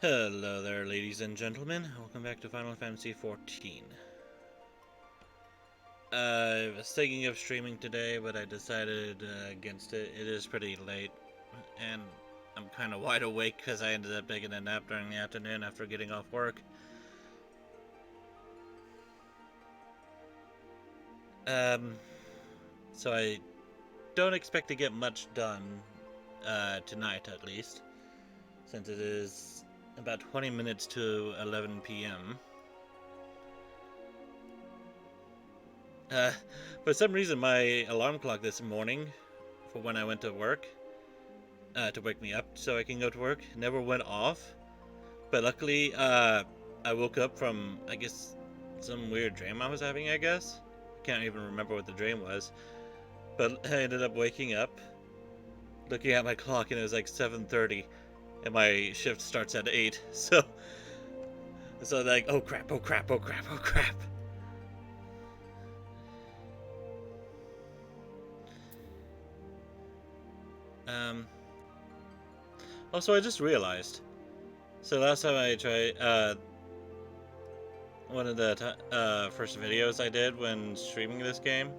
Hello there, ladies and gentlemen. Welcome back to Final Fantasy XIV. I was thinking of streaming today, but I decided against it. It is pretty late, and I'm kind of wide awake because I ended up taking a nap during the afternoon after getting off work. So I don't expect to get much done tonight, at least, since it is about 20 minutes to 11 p.m. For some reason, my alarm clock this morning, for when I went to work, to wake me up so I can go to work, never went off. But luckily, I woke up from, I guess, some weird dream I was having, I guess. I can't even remember what the dream was. But I ended up waking up, looking at my clock, and it was like 7:30, and my shift starts at 8. So like, oh crap, oh crap, oh crap, oh crap. Also, I just realized. So last time I tried, one of the first videos I did when streaming this game,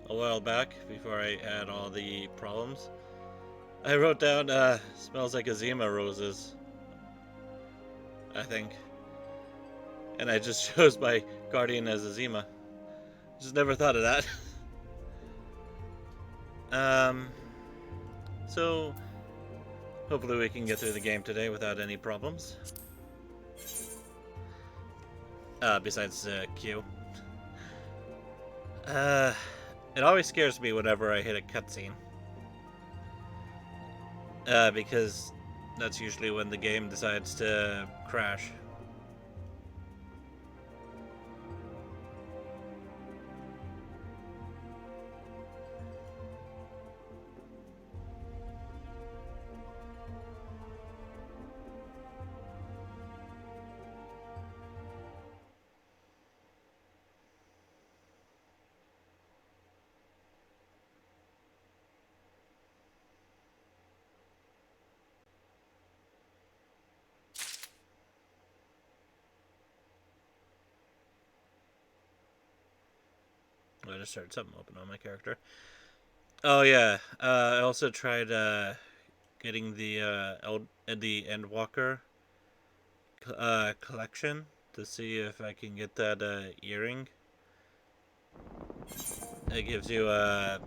a while back, before I had all the problems, I wrote down, smells like Azima roses, I think. And I just chose my guardian as Azima. Just never thought of that. So hopefully we can get through the game today without any problems. Besides Q. It always scares me whenever I hit a cutscene. Because that's usually when the game decides to crash. I just started something open on my character. Oh yeah, I also tried getting the Endwalker collection to see if I can get that earring. It gives you a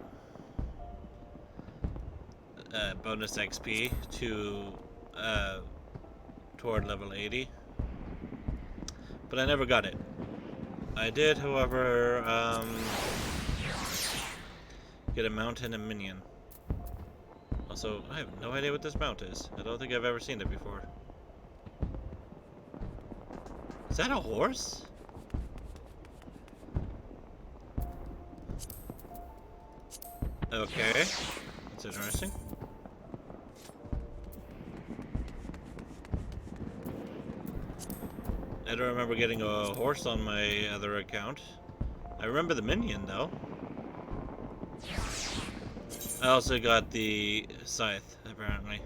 bonus XP to toward level 80, but I never got it. I did, however, get a mount and a minion. Also, I have no idea what this mount is. I don't think I've ever seen it before. Is that a horse? Okay, that's interesting. I don't remember getting a horse on my other account. I remember the minion, though. I also got the scythe, apparently.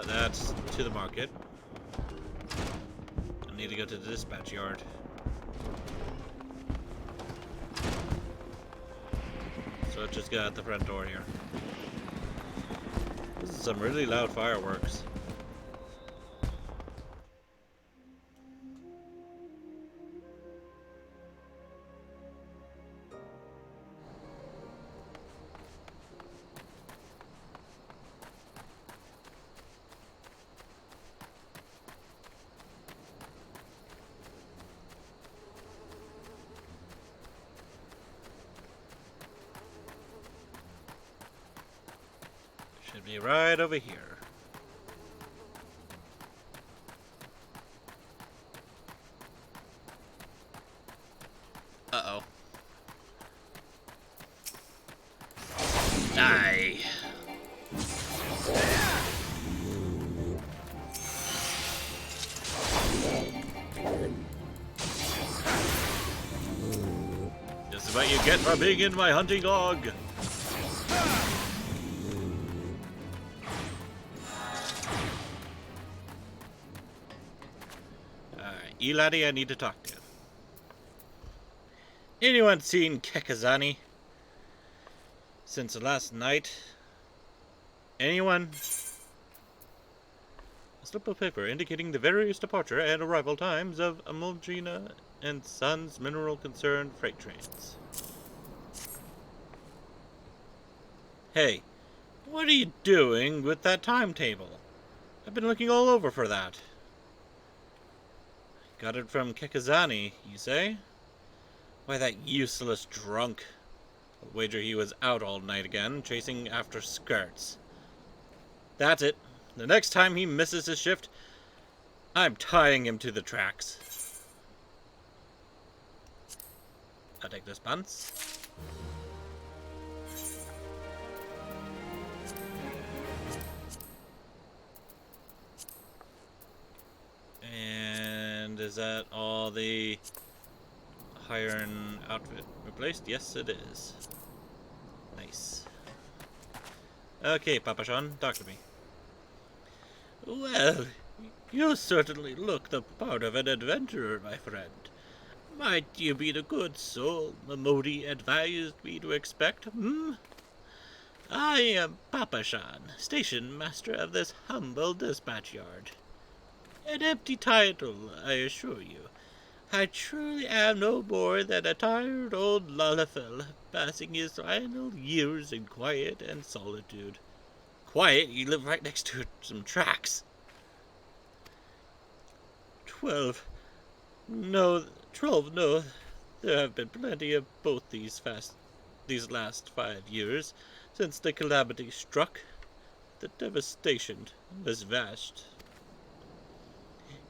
That's to the market. I need to go to the dispatch yard. So it just got at the front door here. This is some really loud fireworks. Should be right over here. Uh-oh. Die. what you get for being in my hunting log. Alright, Eladi I need to talk to. Anyone seen Kekazani since last night? Anyone? A slip of paper indicating the various departure and arrival times of Amulgina and Sons Mineral Concern freight trains. Hey, what are you doing with that timetable? I've been looking all over for that. Got it from Kekazani, you say? Why, that useless drunk. I'll wager he was out all night again, chasing after skirts. That's it. The next time he misses his shift, I'm tying him to the tracks. I'll take this pants. And is that all the iron outfit replaced? Yes, it is. Nice. Okay, Papa Sean, talk to me. Well, you certainly look the part of an adventurer, my friend. Might you be the good soul Mamodi advised me to expect, I am Papa Shan, station master of this humble dispatch yard. An empty title, I assure you. I truly am no more than a tired old Lalafell, passing his final years in quiet and solitude. Quiet? You live right next to some tracks. 12. No, there have been plenty of both these last 5 years, since the calamity struck. The devastation was vast.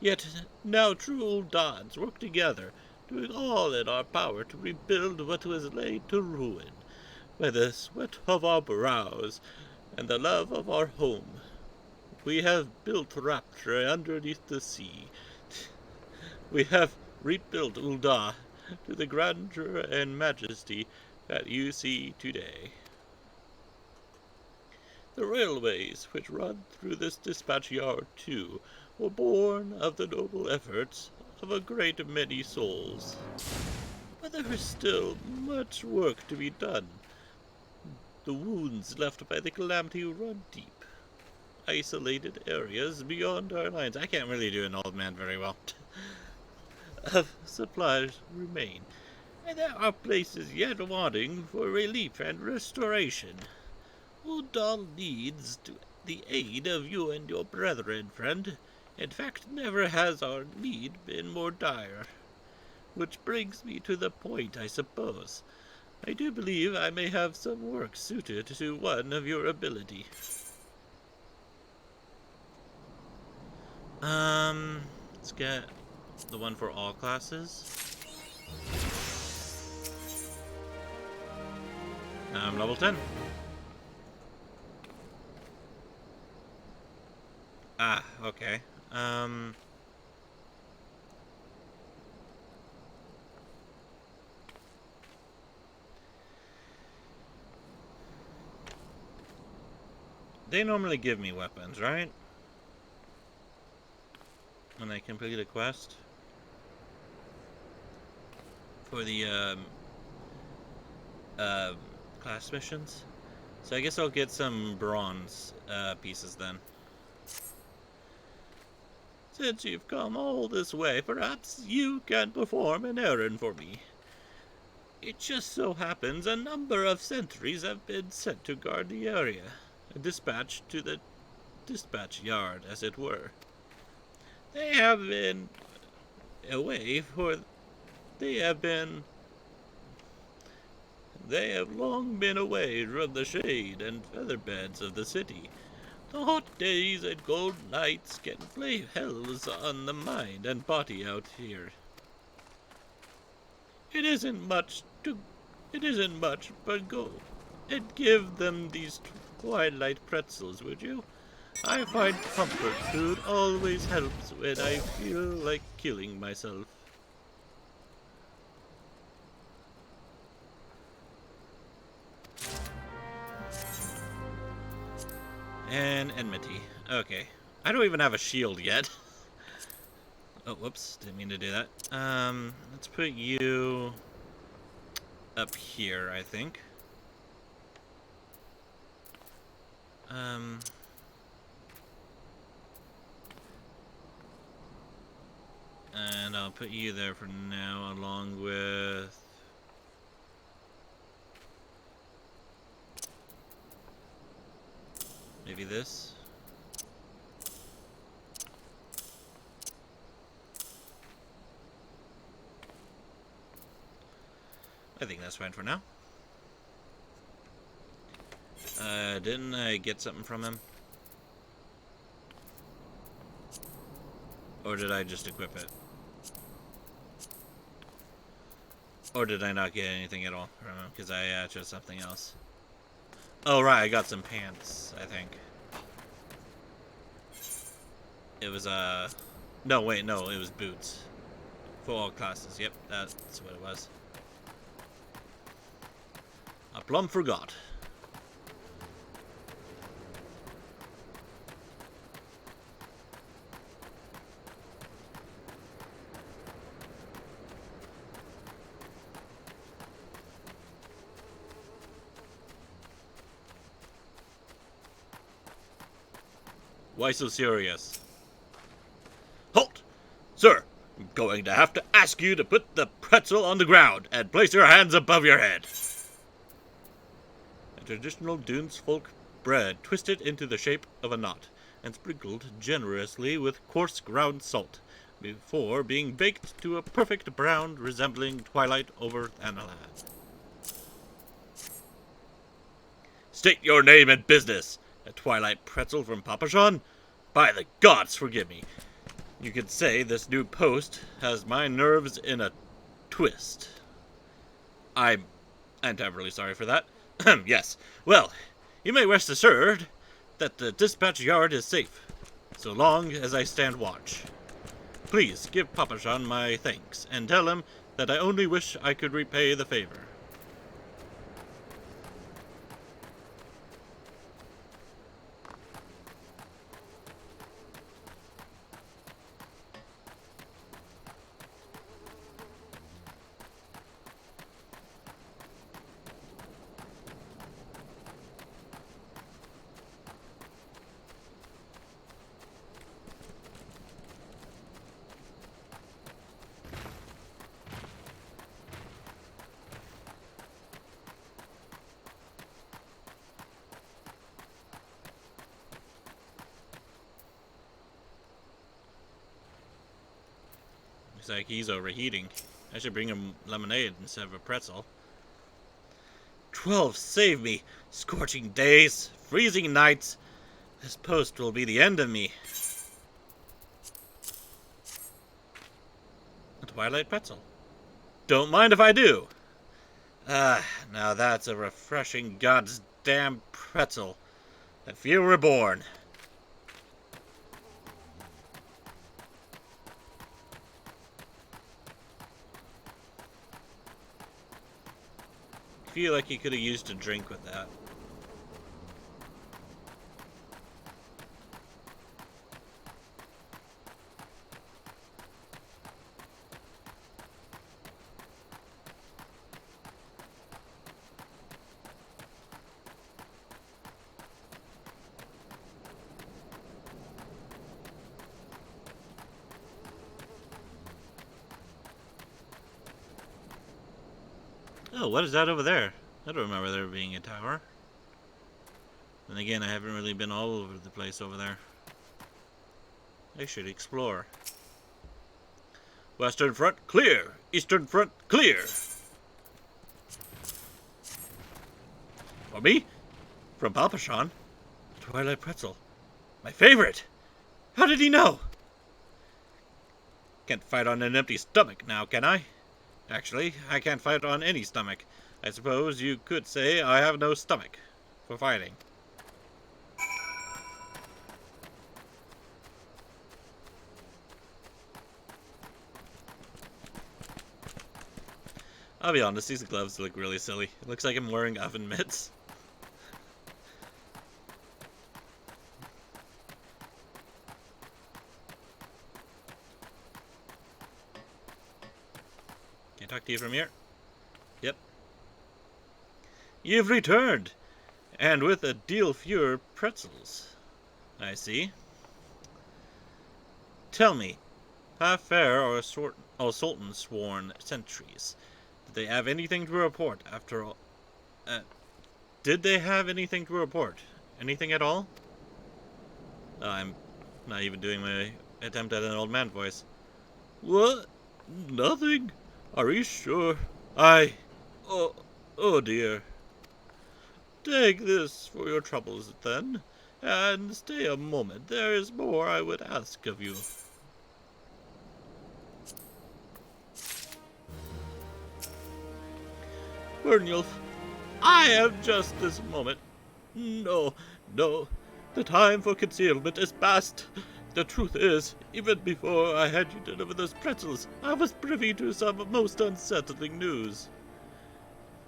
Yet now true Uldans work together, doing all in our power to rebuild what was laid to ruin, by the sweat of our brows and the love of our home. We have built rapture underneath the sea. We have rebuilt Ulda to the grandeur and majesty that you see today. The railways which run through this dispatch yard, too, were born of the noble efforts of a great many souls. But there is still much work to be done. The wounds left by the calamity run deep. Isolated areas beyond our lines, I can't really do an old man very well, of supplies remain, and there are places yet wanting for relief and restoration. Udal needs the aid of you and your brethren, friend. In fact, never has our need been more dire. Which brings me to the point, I suppose. I do believe I may have some work suited to one of your ability. Let's get the one for all classes. I'm level 10. Ah, okay. They normally give me weapons, right? When I complete a quest. For the, class missions. So I guess I'll get some bronze, pieces then. Since you've come all this way, perhaps you can perform an errand for me. It just so happens a number of sentries have been sent to guard the area, dispatched to the dispatch yard, as it were. They have been away for... They have long been away from the shade and feather beds of the city. The hot days and cold nights can play hells on the mind and body out here. It isn't much, but go and give them these twilight pretzels, would you? I find comfort food always helps when I feel like killing myself. And enmity. Okay. I don't even have a shield yet. Oh, whoops. Didn't mean to do that. Let's put you up here, I think. And I'll put you there for now, along with... maybe this? I think that's fine for now. Didn't I get something from him? Or did I just equip it? Or did I not get anything at all from him? Because I chose something else. Oh, right, I got some pants, I think. It was, no, wait, no, it was boots. For all classes, yep, that's what it was. I plumb forgot. Why so serious? Halt! Sir, I'm going to have to ask you to put the pretzel on the ground and place your hands above your head. A traditional Dunes folk bread twisted into the shape of a knot and sprinkled generously with coarse ground salt before being baked to a perfect brown resembling twilight over aniline. State your name and business. A twilight pretzel from Papashan? By the gods, forgive me. You could say this new post has my nerves in a twist. I'm entirely sorry for that. Yes, well, you may rest assured that the dispatch yard is safe, so long as I stand watch. Please give Papashan my thanks, and tell him that I only wish I could repay the favor. Looks like he's overheating. I should bring him lemonade instead of a pretzel. 12 save me! Scorching days, freezing nights. This post will be the end of me. A twilight pretzel. Don't mind if I do. Now that's a refreshing goddamn pretzel. I feel reborn. I feel like you could have used a drink with that. Oh, what is that over there? I don't remember there being a tower. Then again, I haven't really been all over the place over there. I should explore. Western front, clear! Eastern front, clear! For me? From Papashan? Twilight pretzel. My favorite! How did he know? Can't fight on an empty stomach now, can I? Actually, I can't fight on any stomach. I suppose you could say I have no stomach for fighting. I'll be honest, these gloves look really silly. It looks like I'm wearing oven mitts. talk to you from here. Yep. You've returned, and with a deal fewer pretzels. I see. Tell me, how fare our Sultan sworn sentries? Did they have anything to report after all? Did they have anything to report? Anything at all? I'm not even doing my attempt at an old man voice. What? Nothing? Are you sure? Oh dear. Take this for your troubles, then, and stay a moment. There is more I would ask of you. Byrnjolf, I have just this moment. No, the time for concealment is past. The truth is, even before I had you deliver those pretzels, I was privy to some most unsettling news.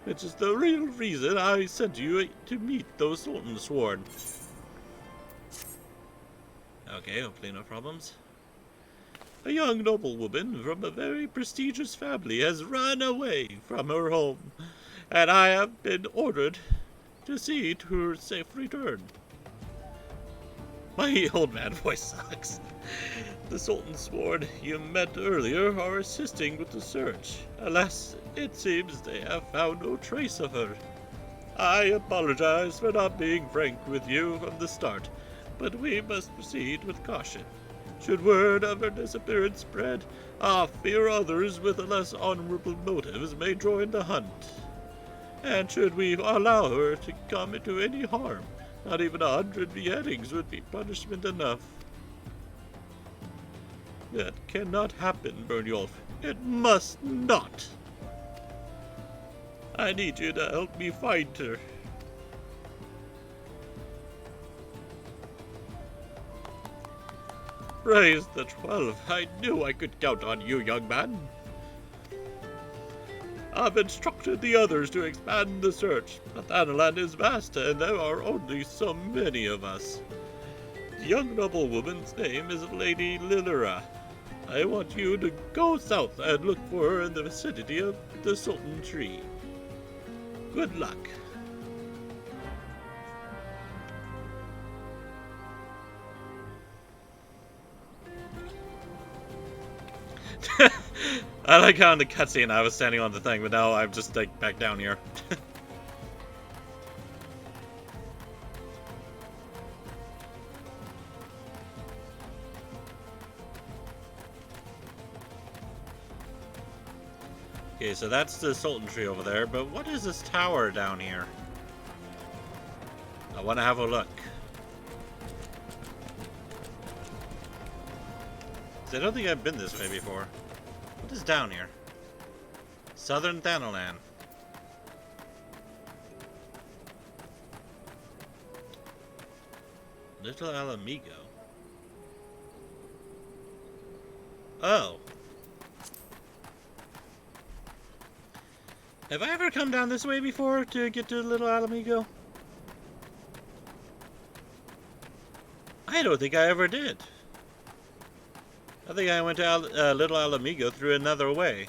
Which is the real reason I sent you to meet those Sultan sworn. Okay, hopefully no problems. A young noblewoman from a very prestigious family has run away from her home, and I have been ordered to see to her safe return. My old man voice sucks. The Sultan sworn you met earlier are assisting with the search. Alas, it seems they have found no trace of her. I apologize for not being frank with you from the start, but we must proceed with caution. Should word of her disappearance spread, I fear others with less honorable motives may join the hunt. And should we allow her to come into any harm, not even 100 beheadings would be punishment enough. That cannot happen, Byrnjolf. It must not. I need you to help me find her. Praise the 12. I knew I could count on you, young man. I've instructed the others to expand the search. Athanaland is vast, and there are only so many of us. The young noblewoman's name is Lady Lilira. I want you to go south and look for her in the vicinity of the Sultan tree. Good luck. I like how in the cutscene I was standing on the thing, but now I'm just like back down here. Okay, so that's the Sultan tree over there, but what is this tower down here? I want to have a look. 'Cause I don't think I've been this way before. What is down here? Southern Thanalan. Little Alamigo. Oh. Have I ever come down this way before to get to Little Alamigo? I don't think I ever did. I think I went to Little Alamigo through another way.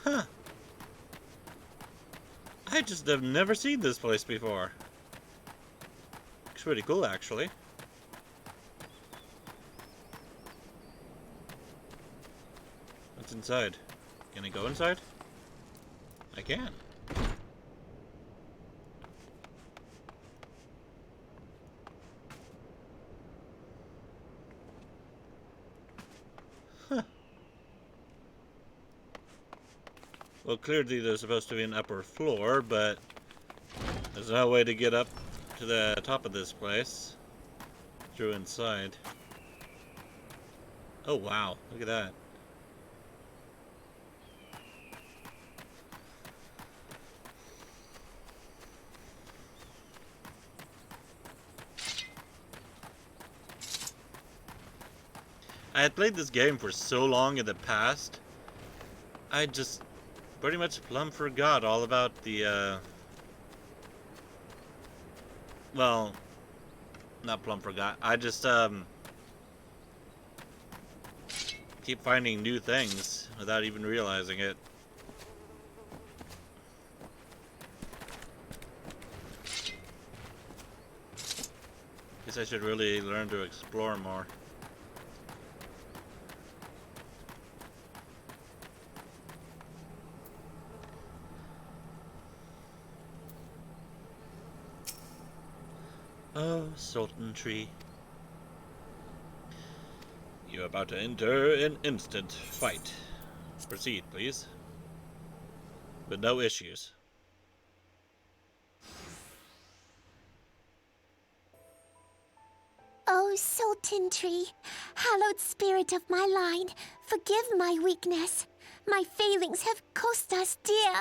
Huh. I just have never seen this place before. Looks pretty cool, actually. What's inside? Can I go inside? I can. Huh. Well, clearly there's supposed to be an upper floor, but there's no way to get up to the top of this place through inside. Oh wow, look at that. I had played this game for so long in the past, I just pretty much plumb forgot all about the, well, not plumb forgot, I just, keep finding new things without even realizing it. Guess I should really learn to explore more. Oh, Sultan Tree. You're about to enter an instant fight. Proceed, please. With no issues. Oh, Sultan Tree, hallowed spirit of my line, forgive my weakness. My failings have cost us dear.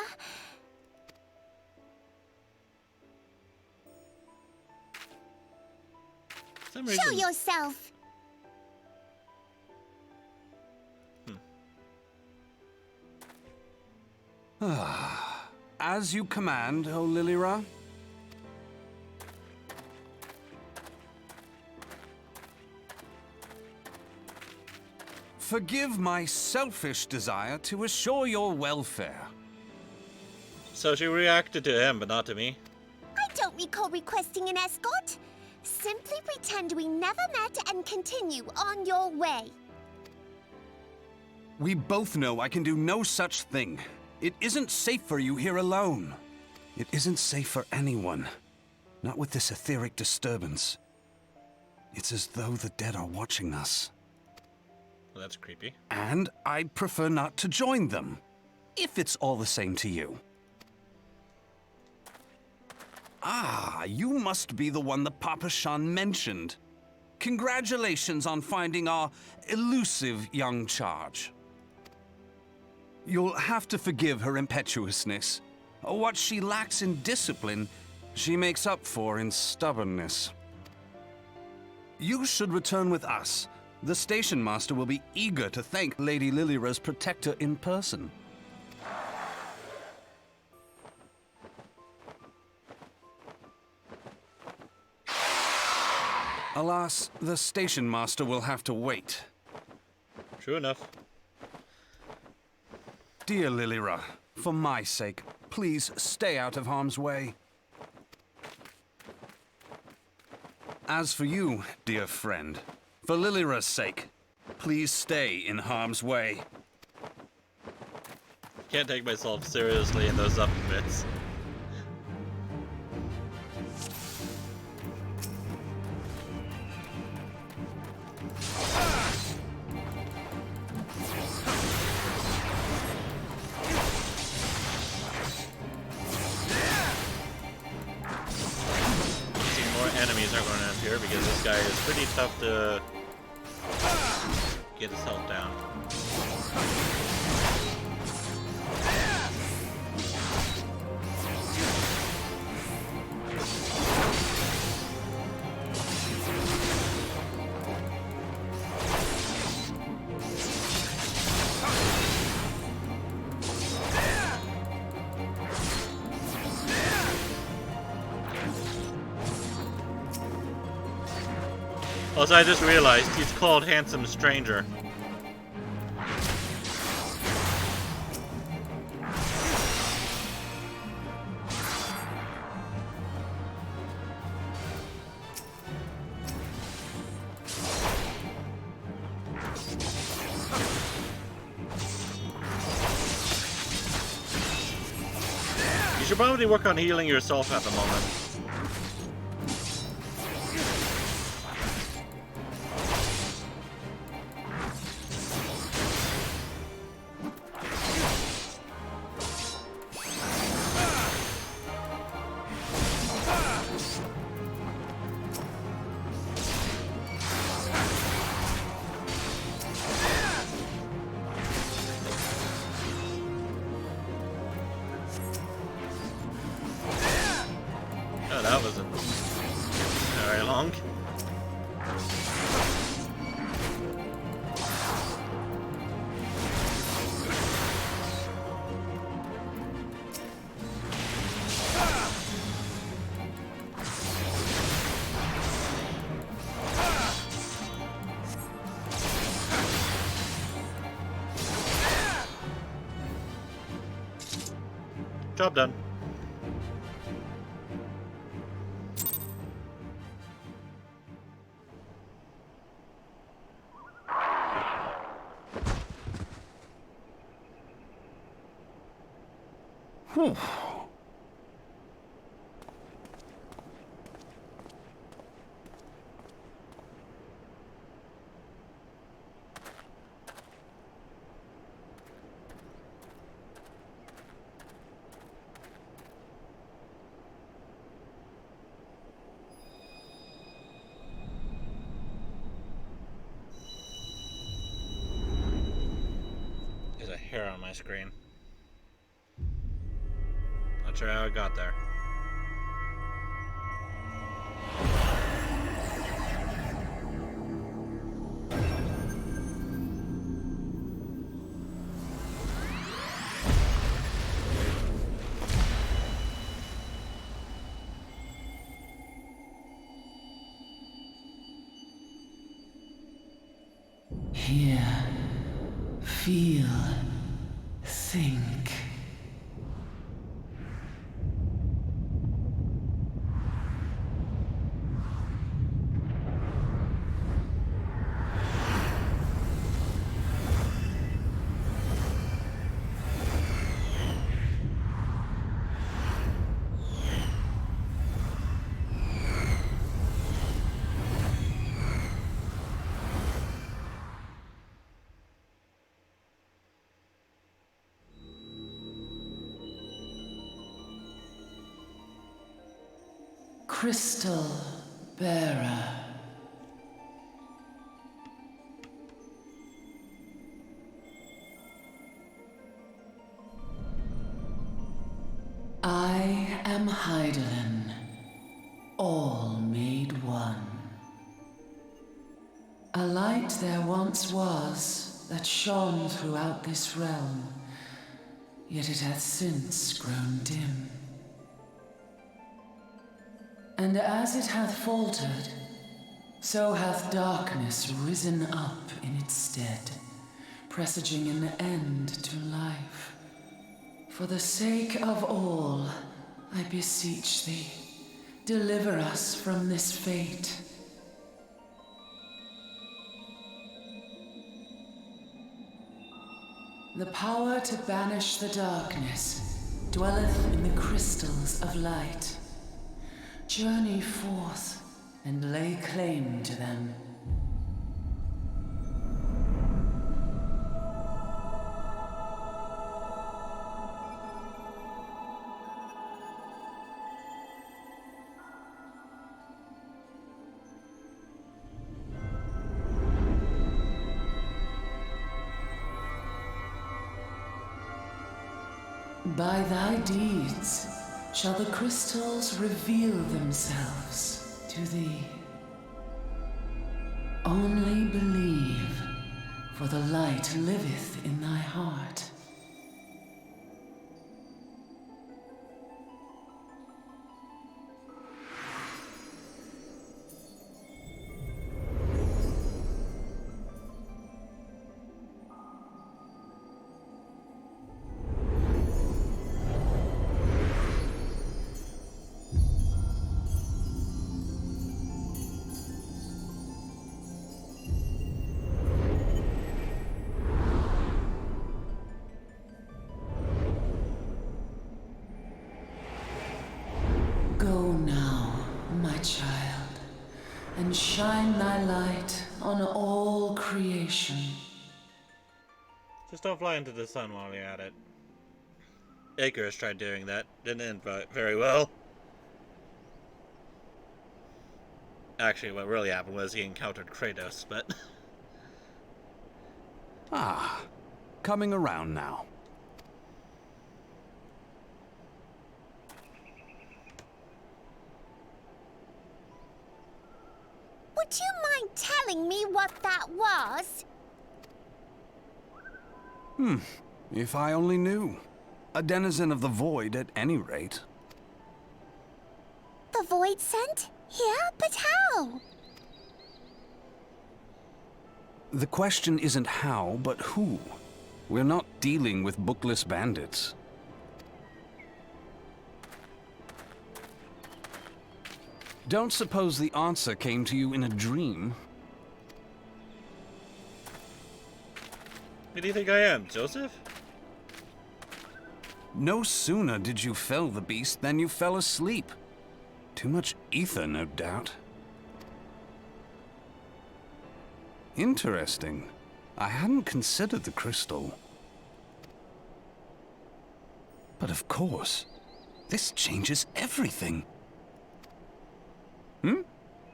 Show yourself! As you command, O Lilira. Forgive my selfish desire to assure your welfare. So she reacted to him, but not to me. I don't recall requesting an escort. Simply pretend we never met and continue on your way. We both know I can do no such thing. It isn't safe for you here alone. It isn't safe for anyone. Not with this etheric disturbance. It's as though the dead are watching us. Well, that's creepy. And I'd prefer not to join them, if it's all the same to you. Ah, you must be the one the Papa Shan mentioned. Congratulations on finding our elusive young charge. You'll have to forgive her impetuousness. What she lacks in discipline, she makes up for in stubbornness. You should return with us. The station master will be eager to thank Lady Lilira's protector in person. Alas, the station master will have to wait. True enough. Dear Lilira, for my sake, please stay out of harm's way. As for you, dear friend, for Lilira's sake, please stay in harm's way. Can't take myself seriously in those upper bits. Enemies are going to appear because this guy is pretty tough to get his health down. Also, I just realized he's called Handsome Stranger. You should probably work on healing yourself at the moment. Job done. Whew. There's a hair on my screen. Not sure how it got there. Hear, feel, think. Crystal bearer. I am Hydaelyn, all made one. A light there once was that shone throughout this realm, yet it hath since grown dim. And as it hath faltered, so hath darkness risen up in its stead, presaging an end to life. For the sake of all, I beseech thee, deliver us from this fate. The power to banish the darkness dwelleth in the crystals of light. Journey forth and lay claim to them. By thy deeds shall the crystals reveal themselves to thee. Only believe, for the light liveth in thy heart. Go now, my child, and shine thy light on all creation. Just don't fly into the sun while you're at it. Icarus tried doing that. Didn't end very well. Actually, what really happened was he encountered Kratos, but... Ah, coming around now. Would you mind telling me what that was? If I only knew. A denizen of the void at any rate. The void sent? Here? But how? The question isn't how, but who. We're not dealing with bookless bandits. Don't suppose the answer came to you in a dream? Who do you think I am, Joseph? No sooner did you fell the beast than you fell asleep. Too much ether, no doubt. Interesting. I hadn't considered the crystal. But of course, this changes everything.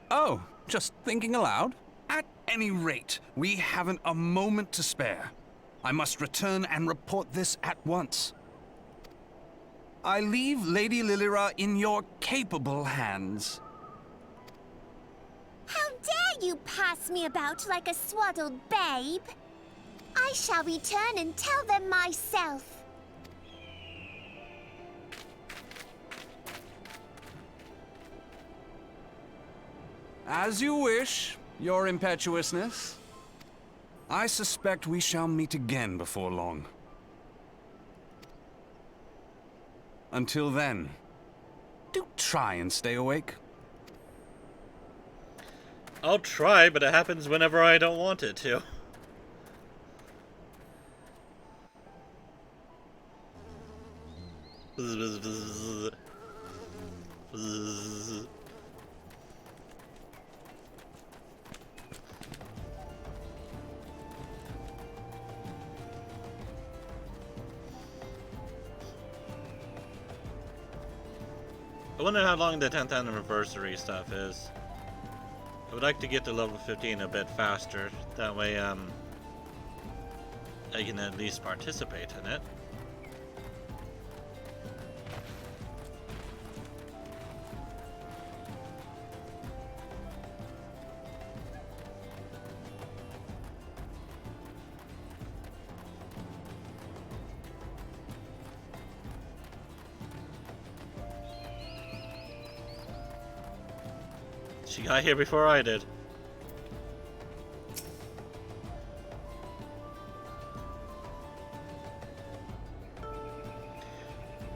Oh, just thinking aloud? At any rate, we haven't a moment to spare. I must return and report this at once. I leave Lady Lilira in your capable hands. How dare you pass me about like a swaddled babe? I shall return and tell them myself. As you wish, your impetuousness. I suspect we shall meet again before long. Until then, do try and stay awake. I'll try, but it happens whenever I don't want it to. I wonder how long the 10th anniversary stuff is. I would like to get to level 15 a bit faster. That way, I can at least participate in it. She got here before I did.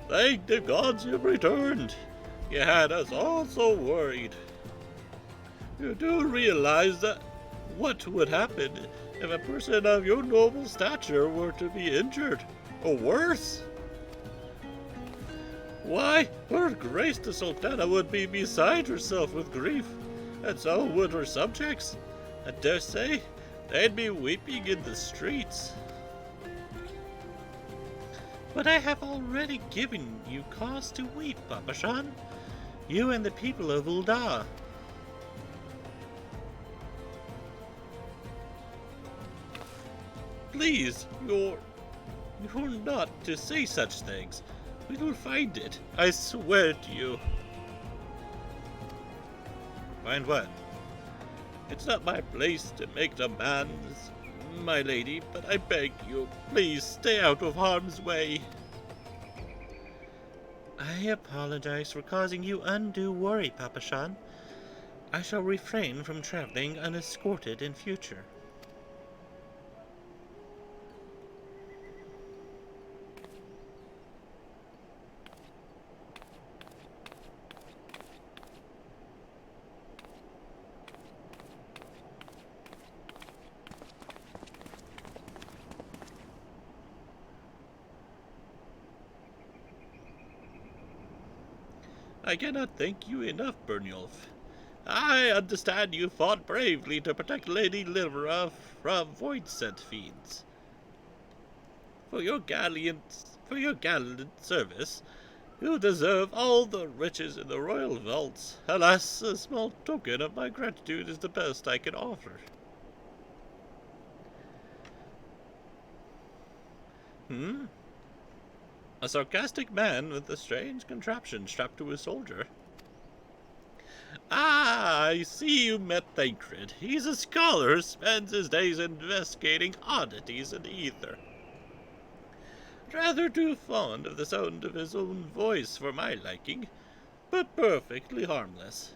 Thank the gods you've returned. You had us all so worried. You do realize that what would happen if a person of your noble stature were to be injured, or worse? Why, her Grace the Sultana would be beside herself with grief, and so would her subjects. I dare say they'd be weeping in the streets. But I have already given you cause to weep, Papa-shan. You and the people of Ul'dah. Please, you're not to say such things. We will find it. I swear to you. Find what? It's not my place to make demands, my lady, but I beg you, please stay out of harm's way. I apologize for causing you undue worry, Papa-shan. I shall refrain from traveling unescorted in future. I cannot thank you enough, Byrnjolf. I understand you fought bravely to protect Lady Lilira from void-sent fiends. For your gallant service, you deserve all the riches in the royal vaults. Alas, a small token of my gratitude is the best I can offer. A sarcastic man with a strange contraption strapped to his shoulder. Ah, I see you met Thancred. He's a scholar who spends his days investigating oddities in the ether. Rather too fond of the sound of his own voice for my liking, but perfectly harmless.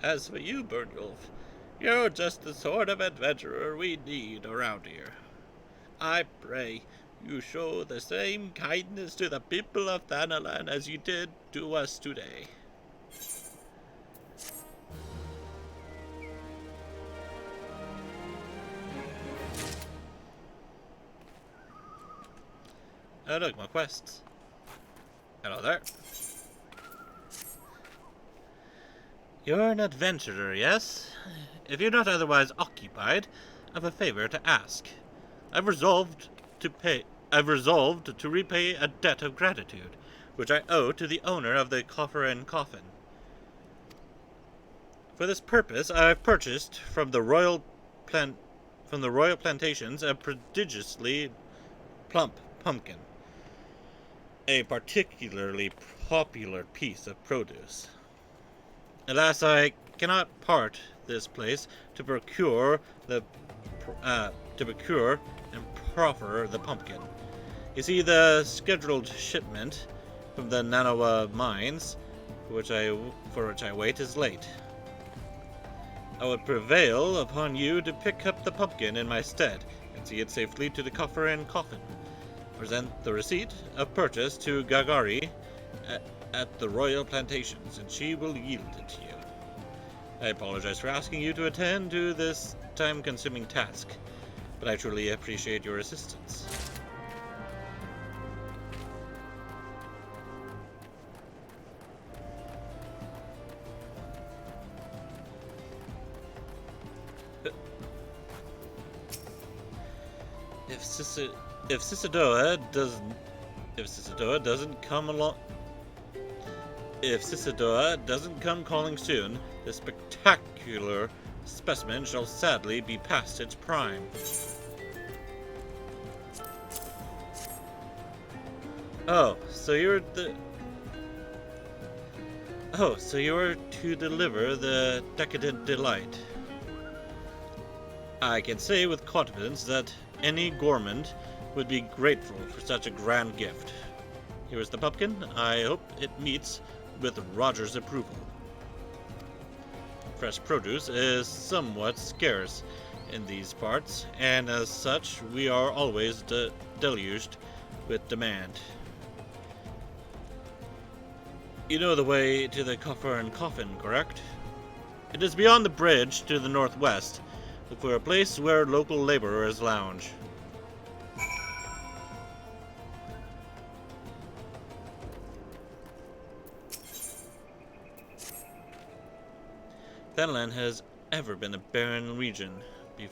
As for you, Byrnjolf, you're just the sort of adventurer we need around here. I pray You show the same kindness to the people of Thanalan as you did to us today. Oh look, my quests. Hello there. You're an adventurer, yes? If you're not otherwise occupied, I've a favor to ask. I've resolved to repay a debt of gratitude, which I owe to the owner of the coffer and coffin. For this purpose, I've purchased from the royal plantations a prodigiously plump pumpkin, a particularly popular piece of produce. Alas, I cannot part this place to procure and proffer the pumpkin. You see, the scheduled shipment from the Nanawa mines, for which I wait, is late. I would prevail upon you to pick up the pumpkin in my stead and see it safely to the coffer and coffin. Present the receipt of purchase to Gagari at the royal plantations, and she will yield it to you. I apologize for asking you to attend to this time-consuming task, but I truly appreciate your assistance. If Cisadoa doesn't come calling soon, this spectacular specimen shall sadly be past its prime. So you're to deliver the decadent delight. I can say with confidence that any gourmand would be grateful for such a grand gift. Here is the pumpkin. I hope it meets with Roger's approval. Fresh produce is somewhat scarce in these parts, and as such, we are always deluged with demand. You know the way to the coffer and coffin, correct? It is beyond the bridge to the northwest. Look for a place where local laborers lounge. Thanalan has ever been a barren region.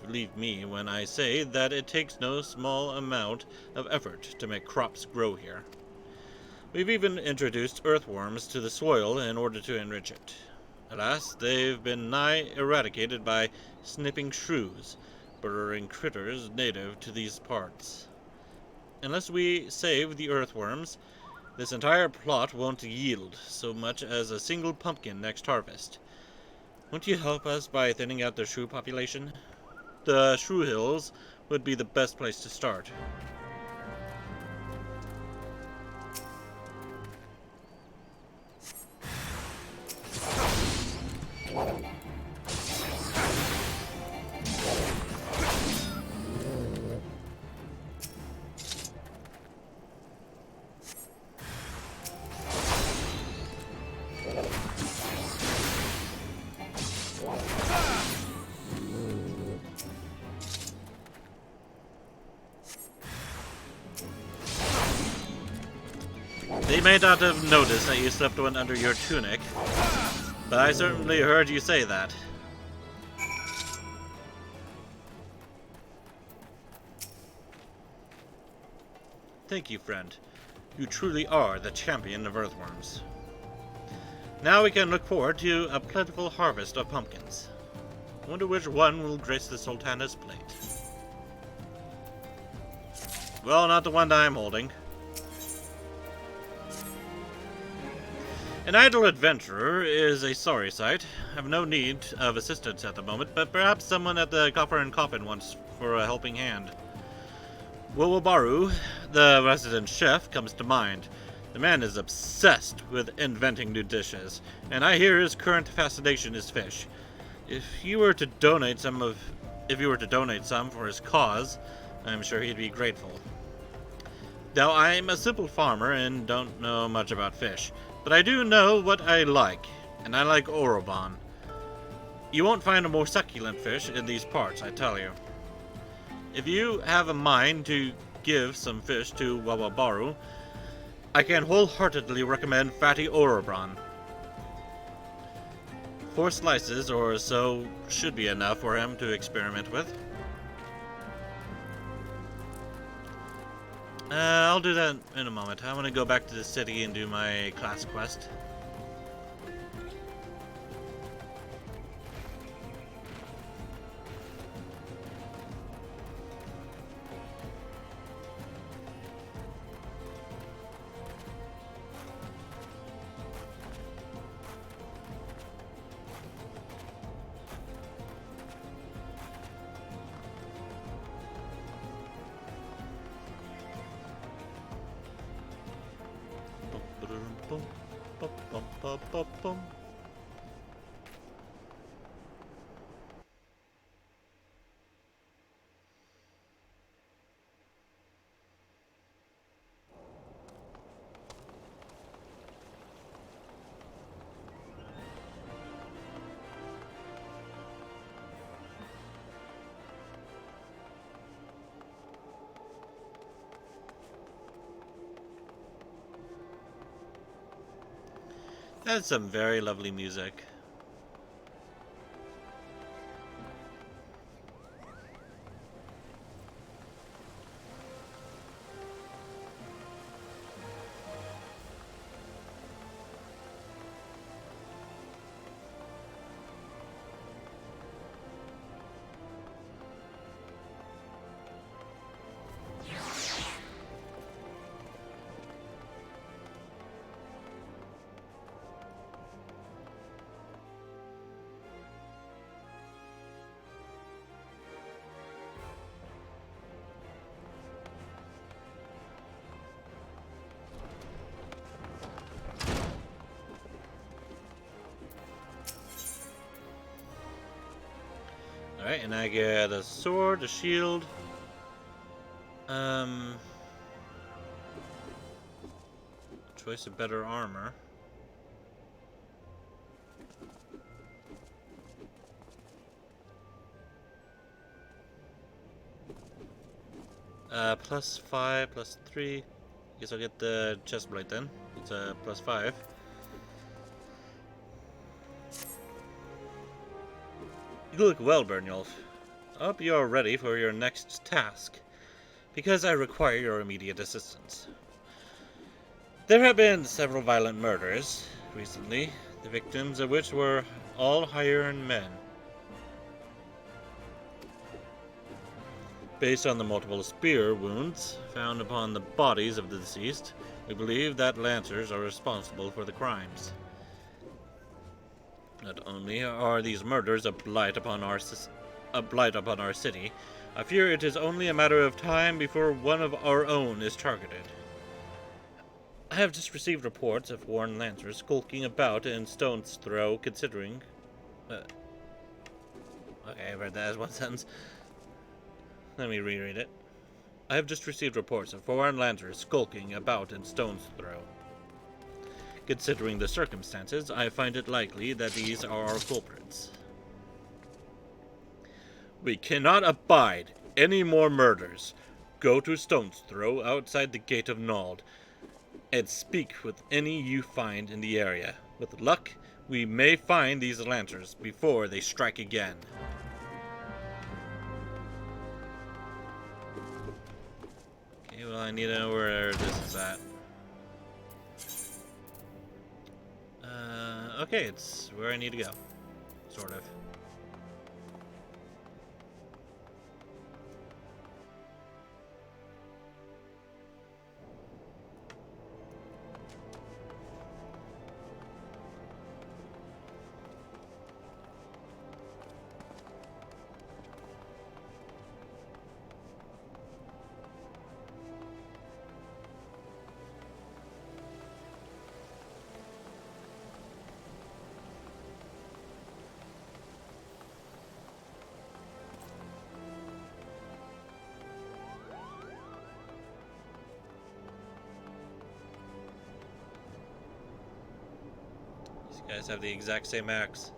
Believe me when I say that it takes no small amount of effort to make crops grow here. We've even introduced earthworms to the soil in order to enrich it. Alas, they've been nigh eradicated by snipping shrews, burrowing critters native to these parts. Unless we save the earthworms, this entire plot won't yield so much as a single pumpkin next harvest. Won't you help us by thinning out the shrew population? The Shrew Hills would be the best place to start. They may not have noticed that you slipped one under your tunic, but I certainly heard you say that. Thank you, friend. You truly are the champion of earthworms. Now we can look forward to a plentiful harvest of pumpkins. I wonder which one will grace the Sultana's plate. Well, not the one I'm holding. An idle adventurer is a sorry sight. I have no need of assistance at the moment, but perhaps someone at the Coffer and Coffin wants for a helping hand. Wowobaru, the resident chef, comes to mind. The man is obsessed with inventing new dishes, and I hear his current fascination is fish. If you were to donate some for his cause, I'm sure he'd be grateful. Now, I'm a simple farmer and don't know much about fish, but I do know what I like, and I like Orobon. You won't find a more succulent fish in these parts, I tell you. If you have a mind to give some fish to Wawabaru, I can wholeheartedly recommend fatty Orobon. 4 slices or so should be enough for him to experiment with. I'll do that in a moment. I want to go back to the city and do my class quest. That's some very lovely music. Alright, and I get a sword, a shield. Choice of better armor. +5, +3. Guess I'll get the chest plate then. It's a +5. You look well, Byrnjolf. I hope you are ready for your next task, because I require your immediate assistance. There have been several violent murders recently, the victims of which were all hired men. Based on the multiple spear wounds found upon the bodies of the deceased, we believe that Lancers are responsible for the crimes. Not only are these murders a blight upon our city, I fear it is only a matter of time before one of our own is targeted. I have just received reports of worn Lancers skulking about in Stone's Throw, considering... okay, I read that as one sentence. Let me reread it. I have just received reports of foreign Lancers skulking about in Stone's Throw. Considering the circumstances, I find it likely that these are our culprits. We cannot abide any more murders. Go to Stone's Throw outside the gate of Nald and speak with any you find in the area. With luck, we may find these Lancers before they strike again. Okay, well, I need to know where this is at. Okay, it's where I need to go. Sort of. These guys have the exact same axe.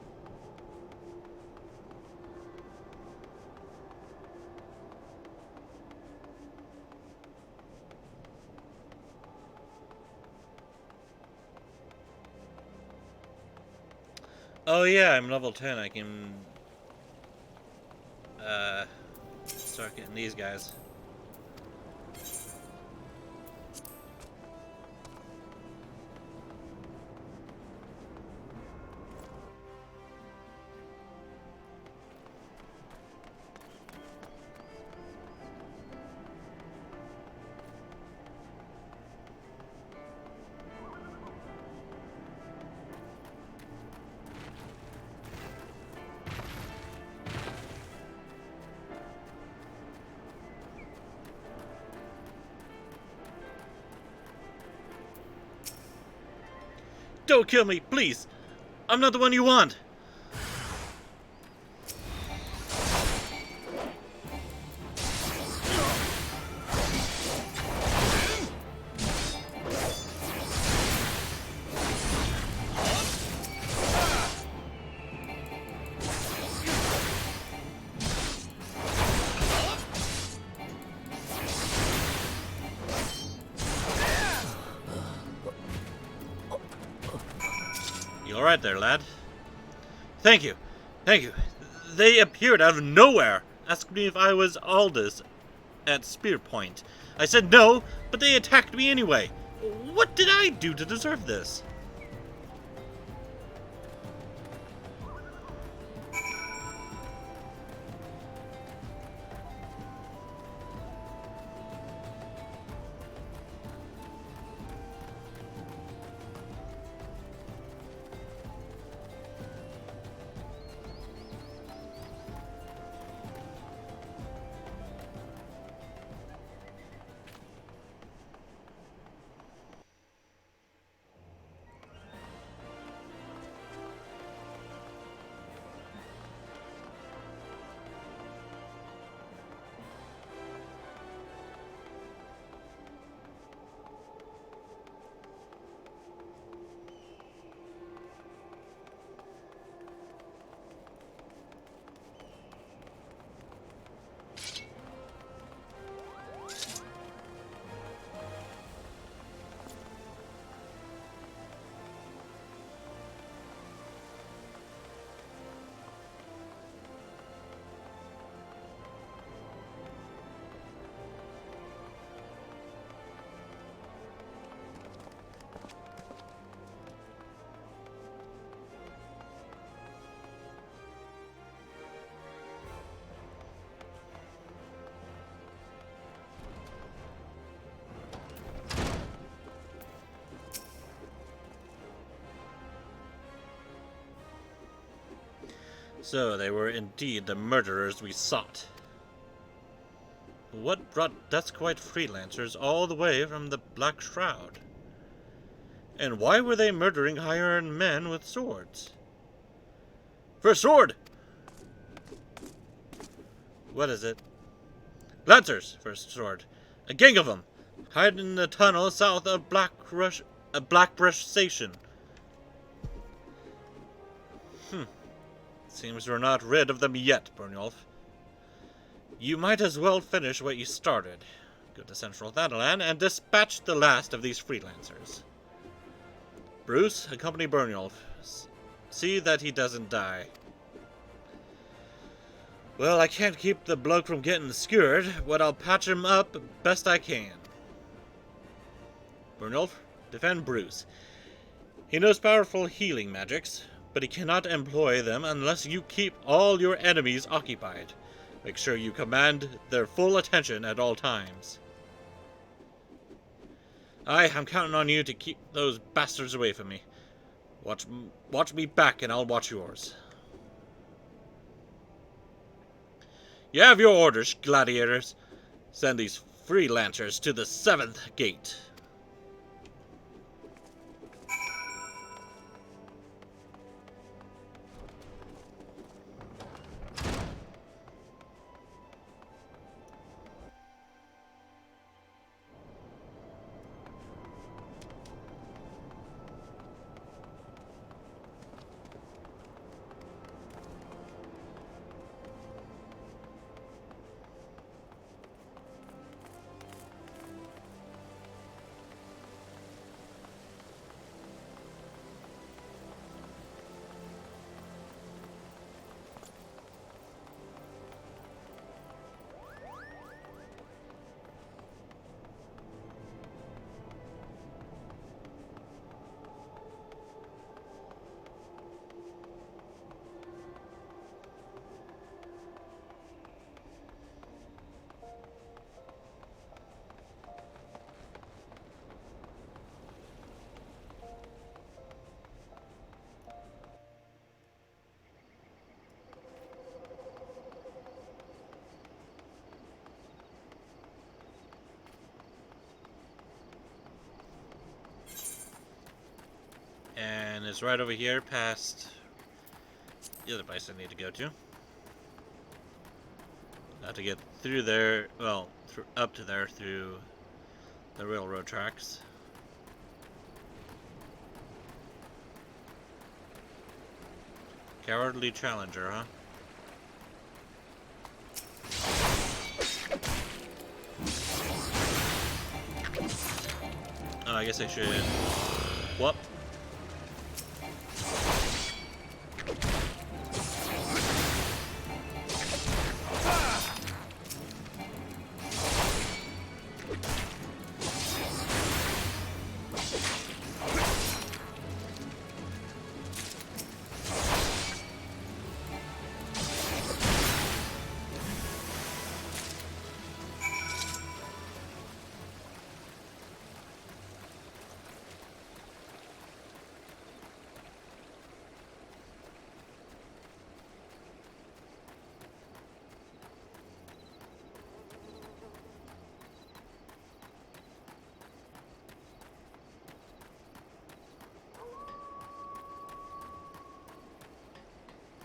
Oh yeah, I'm level 10. I can start getting these guys. Don't kill me, please! I'm not the one you want! You alright there, lad? Thank you. Thank you. They appeared out of nowhere, asked me if I was Aldous at Spear Point. I said no, but they attacked me anyway. What did I do to deserve this? So they were indeed the murderers we sought. What brought Dusk White freelancers all the way from the Black Shroud? And why were they murdering higher-earned men with swords? First sword! What is it? Lancers! First sword. A gang of them! Hide in the tunnel south of Blackbrush Station. Seems we're not rid of them yet, Byrnjolf. You might as well finish what you started. Go to Central Thanalan and dispatch the last of these freelancers. Bruce, accompany Byrnjolf. See that he doesn't die. Well, I can't keep the bloke from getting skewered, but I'll patch him up best I can. Byrnjolf, defend Bruce. He knows powerful healing magics, but he cannot employ them unless you keep all your enemies occupied. Make sure you command their full attention at all times. I'm counting on you to keep those bastards away from me. Watch me back and I'll watch yours. You have your orders, gladiators. Send these freelancers to the 7th gate. it's right over here past the other place I need to go to. To get through there, well, up to there through the railroad tracks. Cowardly challenger, huh? Oh, I guess I should. Whoop.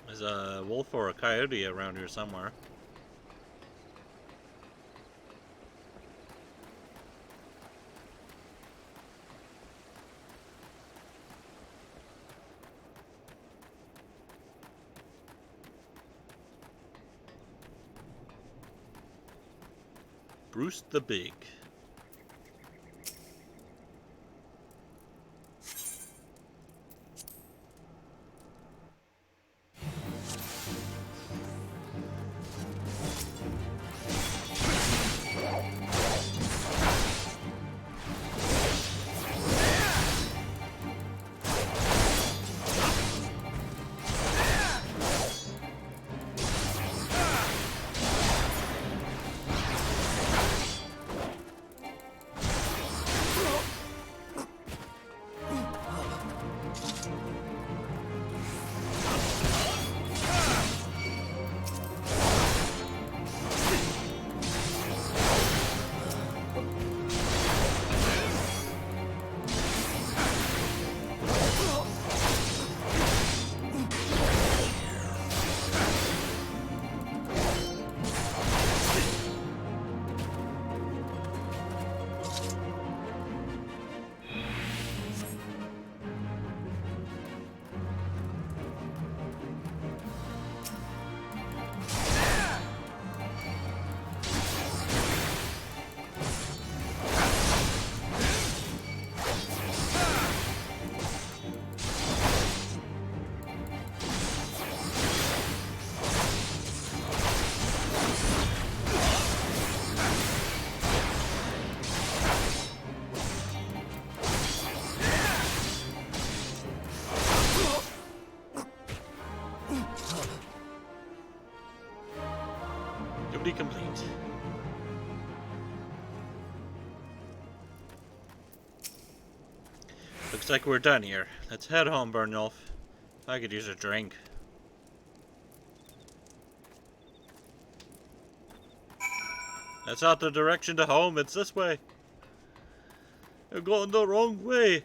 There's a wolf or a coyote around here somewhere. Bruce the Big. Duty complete. Looks like we're done here. Let's head home, Byrnjolf. I could use a drink. That's not the direction to home, it's this way. I'm going the wrong way.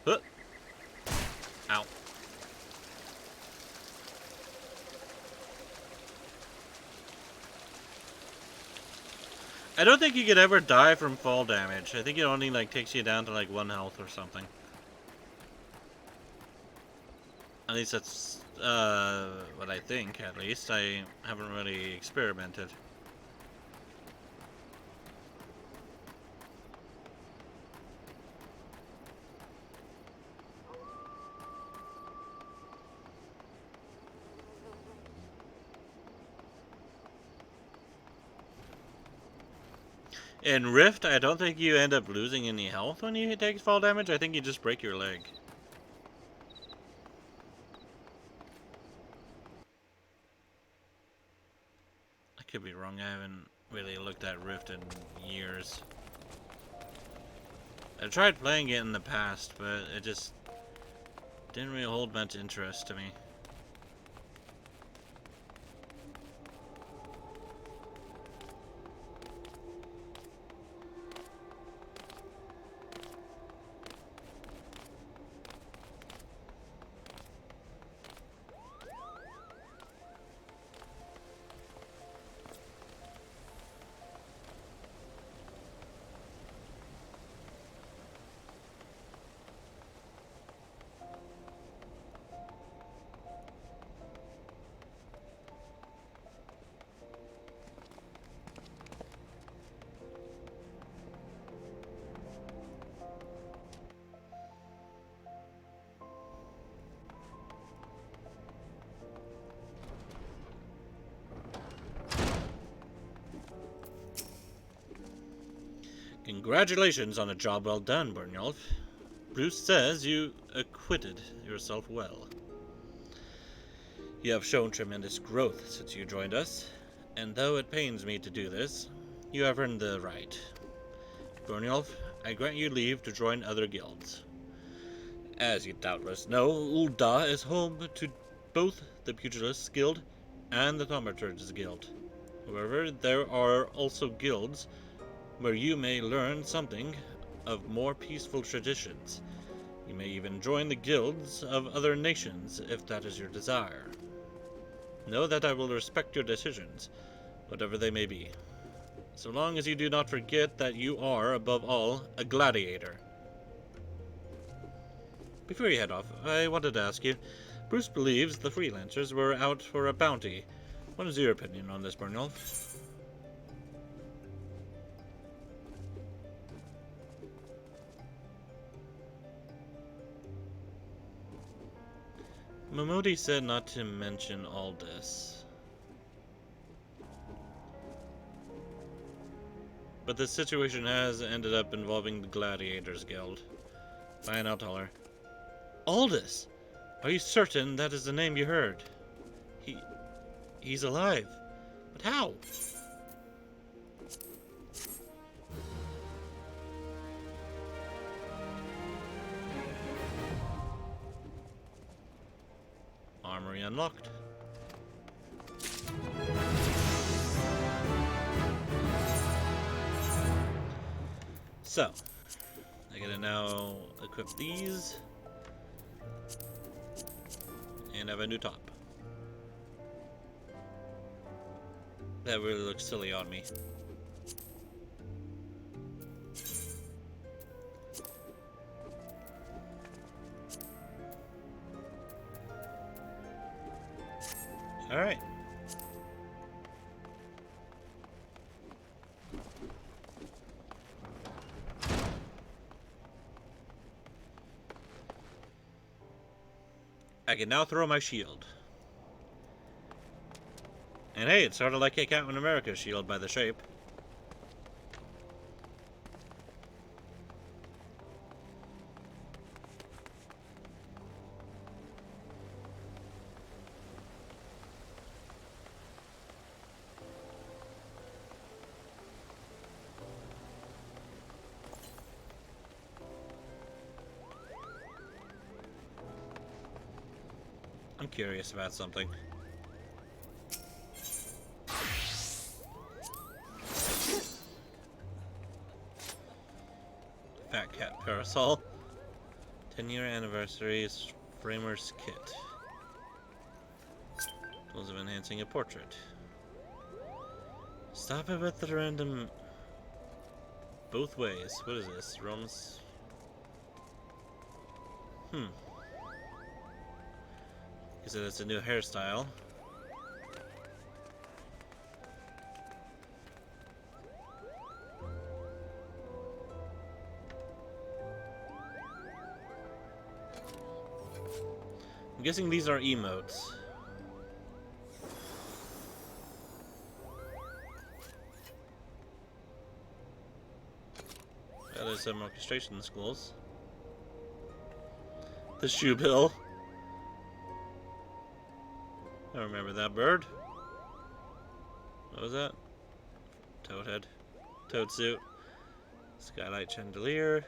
Huh. Ow. I don't think you could ever die from fall damage. I think it only like takes you down to like 1 health or something. At least that's what I think, at least. I haven't really experimented. In Rift, I don't think you end up losing any health when you take fall damage. I think you just break your leg. I could be wrong. I haven't really looked at Rift in years. I tried playing it in the past, but it just didn't really hold much interest to me. Congratulations on a job well done, Byrnjolf. Bruce says you acquitted yourself well. You have shown tremendous growth since you joined us, and though it pains me to do this, you have earned the right. Byrnjolf, I grant you leave to join other guilds. As you doubtless know, Ul'dah is home to both the Pugilists Guild and the Thaumaturges Guild. However, there are also guilds where you may learn something of more peaceful traditions. You may even join the guilds of other nations if that is your desire. Know that I will respect your decisions, whatever they may be, so long as you do not forget that you are, above all, a gladiator. Before you head off, I wanted to ask you, Bruce believes the freelancers were out for a bounty. What is your opinion on this, Byrnjolf? Momodi said not to mention all this. But the situation has ended up involving the Gladiators Guild. Fine, I'll tell her. Aldous! Are you certain that is the name you heard? He's alive. But how? Armory unlocked. So, I gotta now equip these and have a new top. That really looks silly on me. Alright. I can now throw my shield. And hey, it's sort of like a Captain America shield by the shape. I'm curious about something. Fat Cat Parasol. 10-year anniversary Framer's Kit. Tools of enhancing a portrait. Stop it with the random... Both ways. What is this? Rome's... He said it's a new hairstyle. I'm guessing these are emotes. That is some orchestration schools. The shoe bill. I remember that bird. What was that? Toadhead. Toad suit. Skylight chandelier.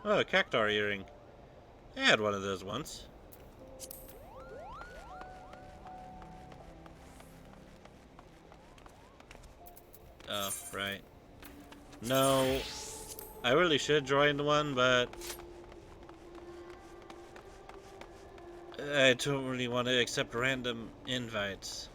Oh, a cactar earring. I had one of those once. Oh, right. No. I really should join one, but I don't really want to accept random invites.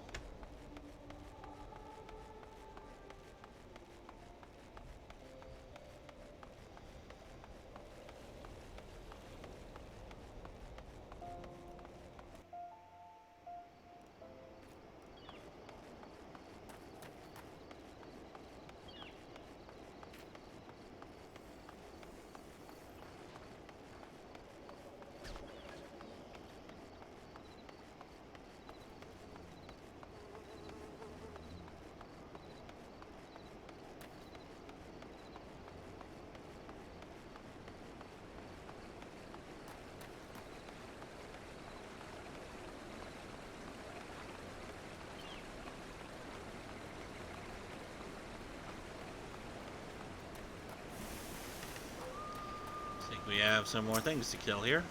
We have some more things to kill here.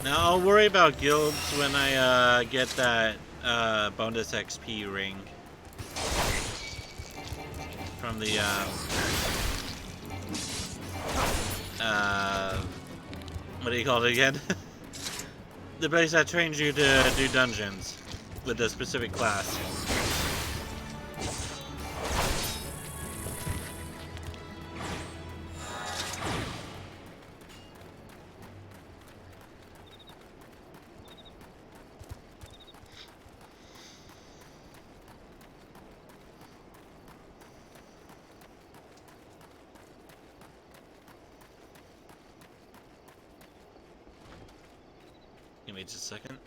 Now I'll worry about guilds when I get that bonus XP ring from the what do you call it again? The place that trains you to do dungeons with a specific class. Give me just a second.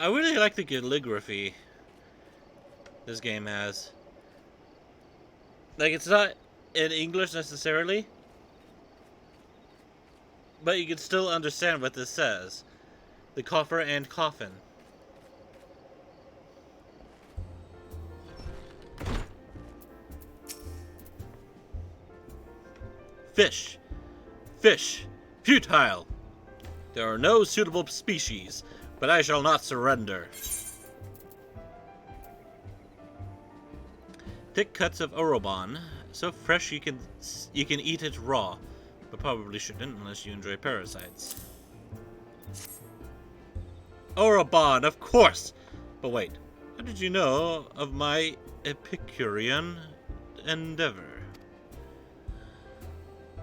I really like the calligraphy this game has. Like, it's not in English necessarily, but you can still understand what this says. The coffer and coffin. Fish. Fish. Futile. There are no suitable species, but I shall not surrender. Thick cuts of Orobon, so fresh you can eat it raw, but probably shouldn't unless you enjoy parasites. Orobon, of course! But wait, how did you know of my Epicurean endeavor?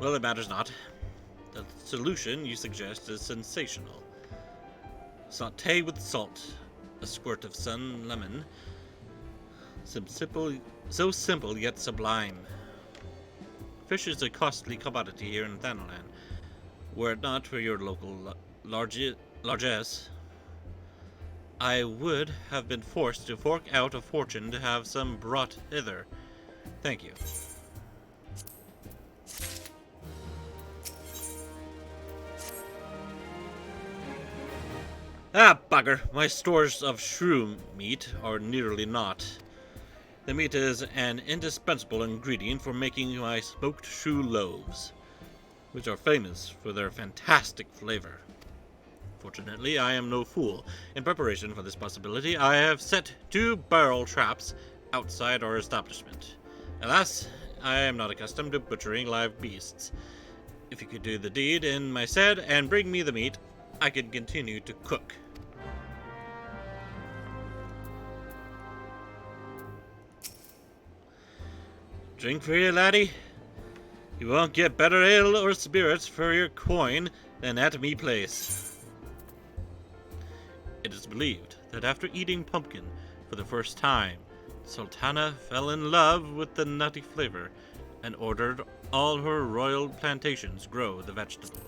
Well, it matters not. The solution you suggest is sensational. Sauté with salt, a squirt of sun lemon. So simple yet sublime. Fish is a costly commodity here in Thanalan. Were it not for your local largesse, I would have been forced to fork out a fortune to have some brought hither. Thank you. Ah, bugger! My stores of shrew meat are nearly naught. The meat is an indispensable ingredient for making my smoked shrew loaves, which are famous for their fantastic flavor. Fortunately, I am no fool. In preparation for this possibility, I have set 2 barrel traps outside our establishment. Alas, I am not accustomed to butchering live beasts. If you could do the deed in my stead and bring me the meat, I could continue to cook. Drink for you, laddie? You won't get better ale or spirits for your coin than at me place. It is believed that after eating pumpkin for the first time, Sultana fell in love with the nutty flavor and ordered all her royal plantations grow the vegetable.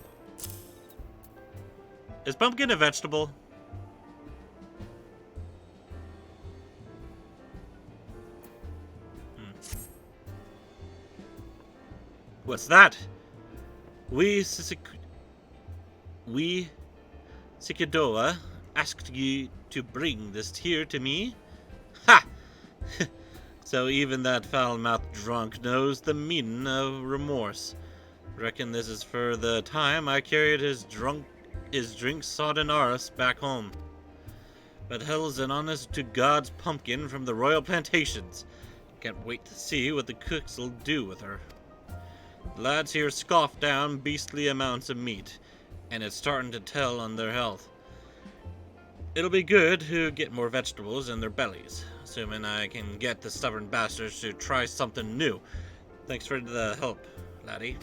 Is pumpkin a vegetable? What's that? We Sikidoa asked you to bring this here to me? Ha! So even that foul-mouthed drunk knows the meaning of remorse. Reckon this is for the time I carried his drink-sodden arse back home. But hell's an honest-to-God's pumpkin from the royal plantations. Can't wait to see what the cooks'll do with her. The lads here scoff down beastly amounts of meat, and it's starting to tell on their health. It'll be good to get more vegetables in their bellies, assuming I can get the stubborn bastards to try something new. Thanks for the help, laddie.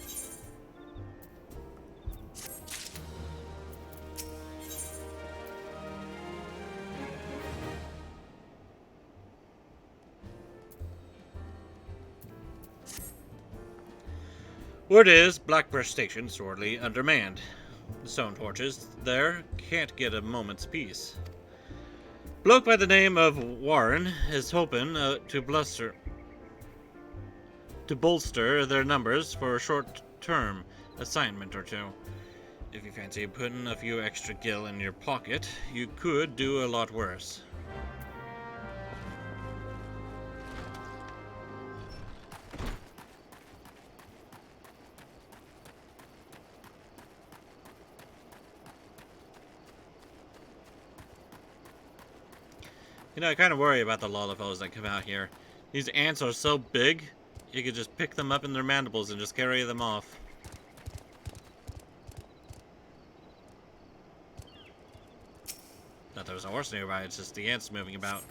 Word is, Blackbrush Station sorely undermanned. The stone torches there can't get a moment's peace. Bloke by the name of Warren is hoping to bolster their numbers for a short-term assignment or two. If you fancy putting a few extra gil in your pocket, you could do a lot worse. You know, I kind of worry about the Lollipops that come out here. These ants are so big, you could just pick them up in their mandibles and just carry them off. Thought there was a horse nearby, it's just the ants moving about.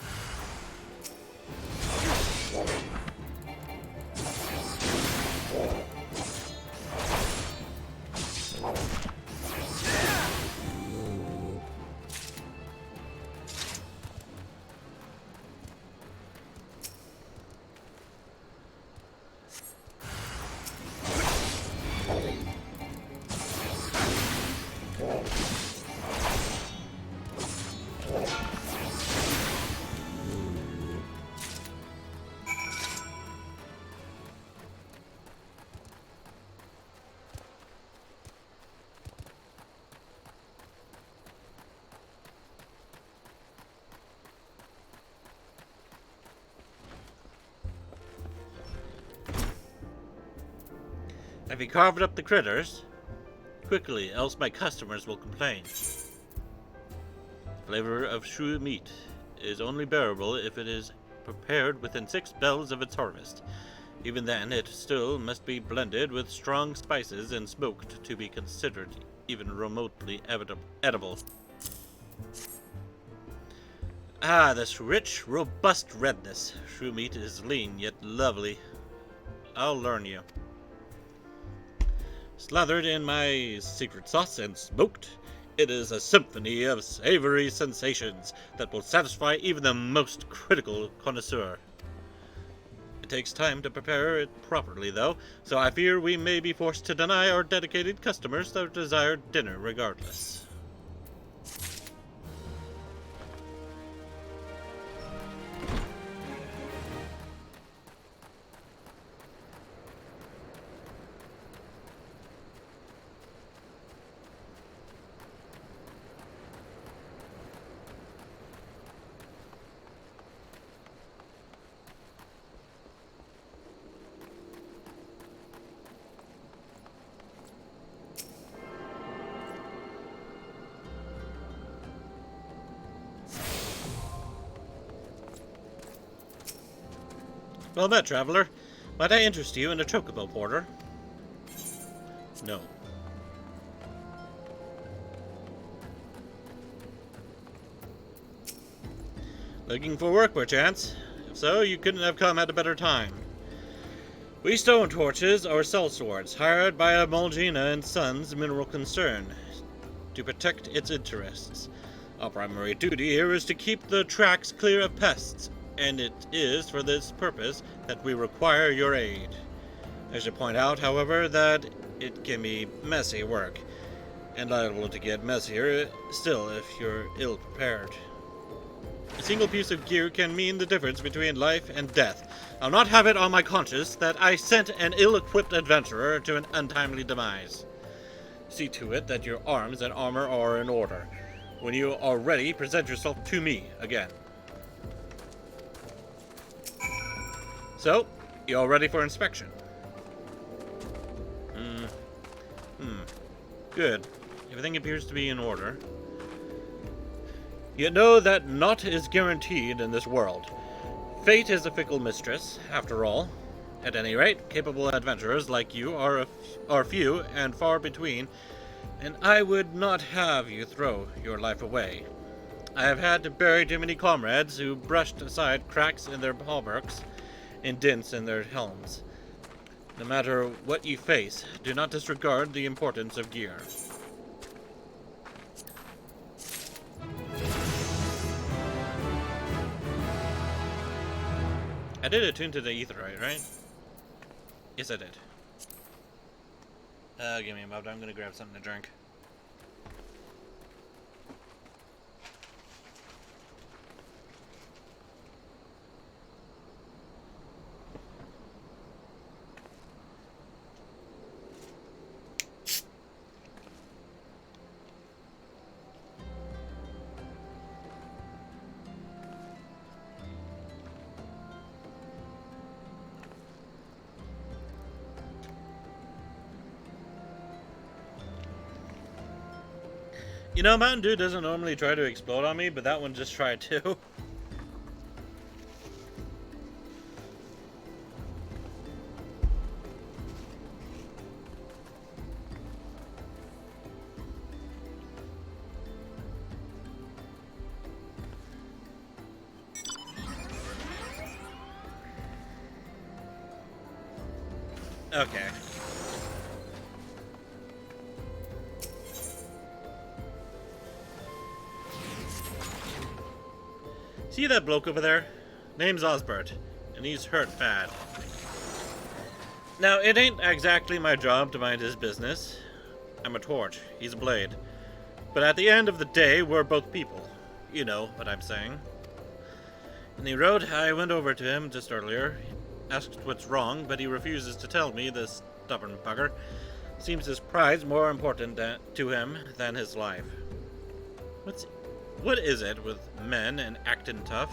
Have you carved up the critters? Quickly, else my customers will complain. The flavor of shrew meat is only bearable if it is prepared within 6 bells of its harvest. Even then, it still must be blended with strong spices and smoked to be considered even remotely edible. Ah, this rich, robust redness. Shrew meat is lean yet lovely. I'll learn you. Slathered in my secret sauce and smoked, it is a symphony of savory sensations that will satisfy even the most critical connoisseur. It takes time to prepare it properly, though, so I fear we may be forced to deny our dedicated customers their desired dinner regardless. Well met, traveler. Might I interest you in a chocobo porter? No. Looking for work, perchance? If so, you couldn't have come at a better time. We stone torches are sellswords, hired by a Molgina and Sons mineral concern to protect its interests. Our primary duty here is to keep the tracks clear of pests, and it is for this purpose that we require your aid. I should point out, however, that it can be messy work, and liable to get messier still if you're ill-prepared. A single piece of gear can mean the difference between life and death. I'll not have it on my conscience that I sent an ill-equipped adventurer to an untimely demise. See to it that your arms and armor are in order. When you are ready, present yourself to me again. So, you all ready for inspection? Good. Everything appears to be in order. You know that naught is guaranteed in this world. Fate is a fickle mistress, after all. At any rate, capable adventurers like you are few and far between, and I would not have you throw your life away. I have had to bury too many comrades who brushed aside cracks in their hauberks and dents in their helms. No matter what you face, do not disregard the importance of gear. I did attune to the etherite, right? Yes, I did. Give me a moment. I'm gonna grab something to drink. You know, Mountain Dew doesn't normally try to explode on me, but that one just tried to. Okay. See that bloke over there? Name's Osbert, and he's hurt bad. Now, it ain't exactly my job to mind his business. I'm a torch, he's a blade. But at the end of the day, we're both people. You know what I'm saying. In the road, I went over to him just earlier, asked what's wrong, but he refuses to tell me, this stubborn bugger. Seems his pride's more important to him than his life. What is it with men and acting tough?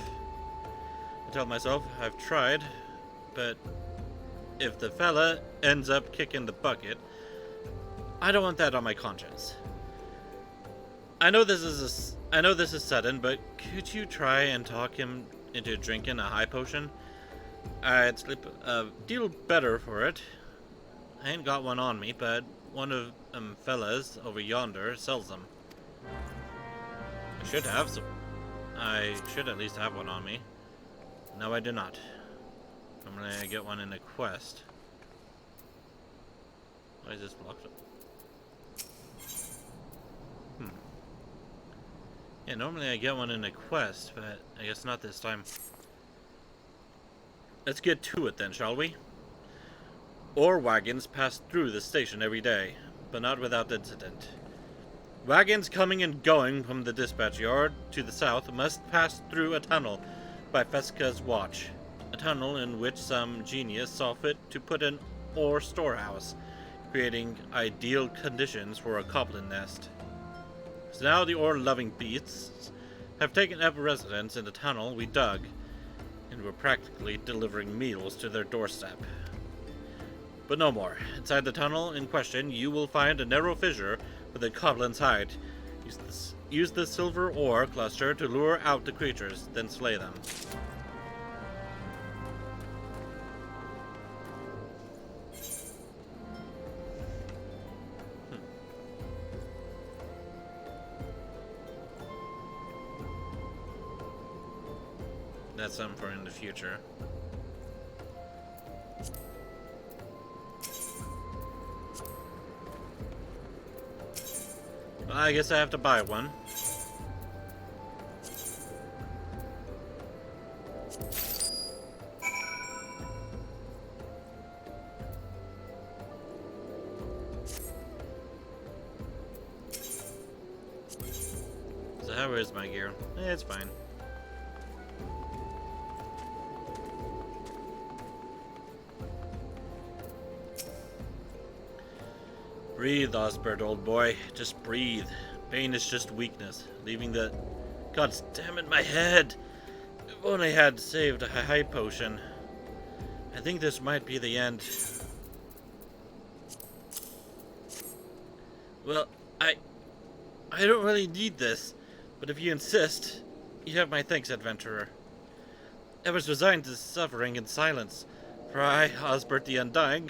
I tell myself I've tried, but if the fella ends up kicking the bucket, I don't want that on my conscience. I know this is sudden, but could you try and talk him into drinking a high potion? I'd slip a deal better for it. I ain't got one on me, but one of them fellas over yonder sells them. I should have, so I should at least have one on me. No, I do not. Normally I get one in a quest. Why is this blocked up? Yeah, normally I get one in a quest, but I guess not this time. Let's get to it then, shall we? Ore wagons pass through the station every day, but not without incident. Wagons coming and going from the dispatch yard to the south must pass through a tunnel by Feska's watch. A tunnel in which some genius saw fit to put an ore storehouse, creating ideal conditions for a goblin nest. So now the ore-loving beasts have taken up residence in the tunnel we dug, and we're practically delivering meals to their doorstep. But no more. Inside the tunnel in question, you will find a narrow fissure with a goblin's hide. Use the silver ore cluster to lure out the creatures, then slay them. That's something for in the future. Well, I guess I have to buy one. So how is my gear? It's fine. Breathe, Osbert, old boy. Just breathe. Pain is just weakness. Leaving the... God damn it, my head! If only I had saved a high potion. I think this might be the end. Well, I don't really need this, but if you insist, you have my thanks, adventurer. I was resigned to suffering in silence, for I, Osbert the Undying,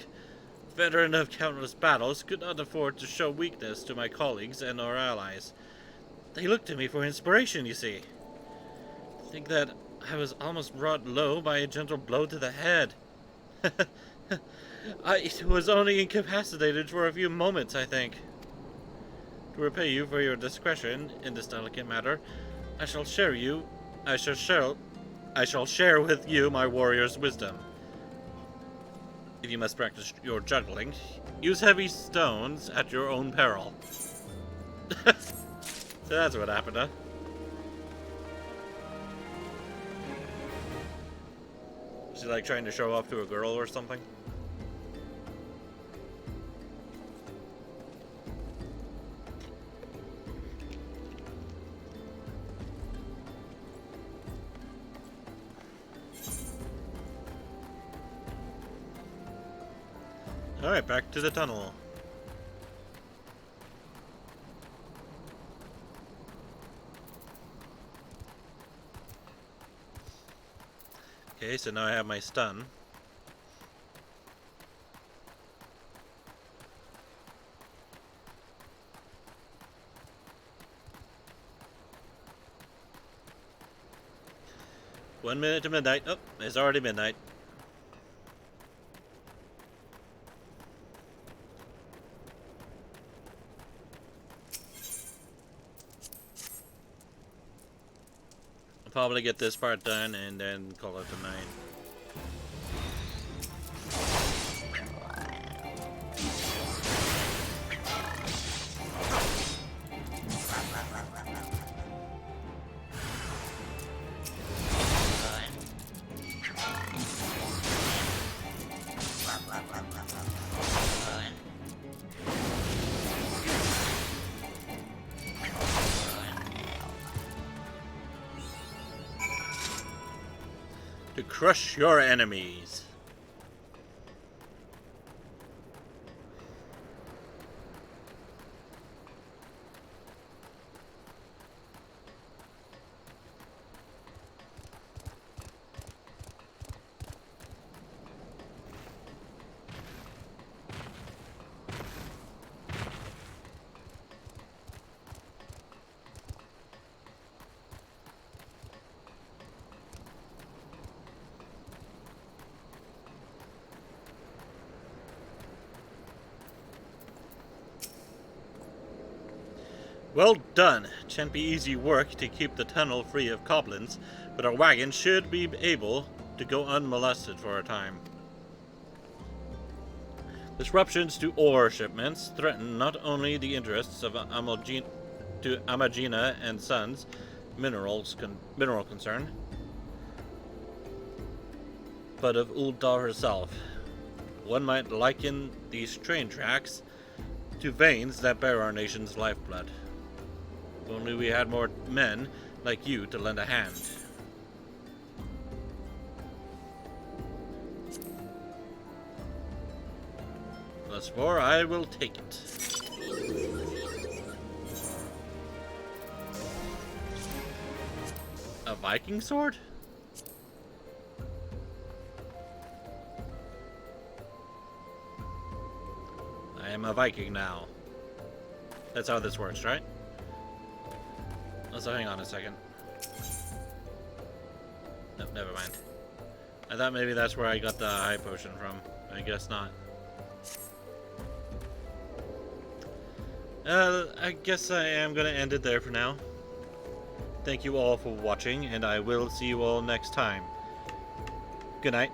veteran of countless battles, could not afford to show weakness to my colleagues and our allies. They looked to me for inspiration, you see. Think that I was almost brought low by a gentle blow to the head. I was only incapacitated for a few moments, I think. To repay you for your discretion in this delicate matter, I shall share with you my warrior's wisdom. If you must practice your juggling, use heavy stones at your own peril. So that's what happened, huh? Is he like trying to show off to a girl or something? Alright, back to the tunnel. Okay, so now I have my stun. One minute to midnight. Oh, it's already midnight. I'll probably get this part done and then call it a night. To crush your enemies. Well done. Shan't be easy work to keep the tunnel free of goblins, but our wagon should be able to go unmolested for a time. Disruptions to ore shipments threaten not only the interests of Amagina and Sons mineral concern, but of Uldar herself. One might liken these train tracks to veins that bear our nation's lifeblood. If only we had more men like you to lend a hand. +4, I will take it. A Viking sword? I am a Viking now. That's how this works, right? Also, hang on a second. Nope, never mind. I thought maybe that's where I got the high potion from. I guess not. I guess I am going to end it there for now. Thank you all for watching, and I will see you all next time. Good night.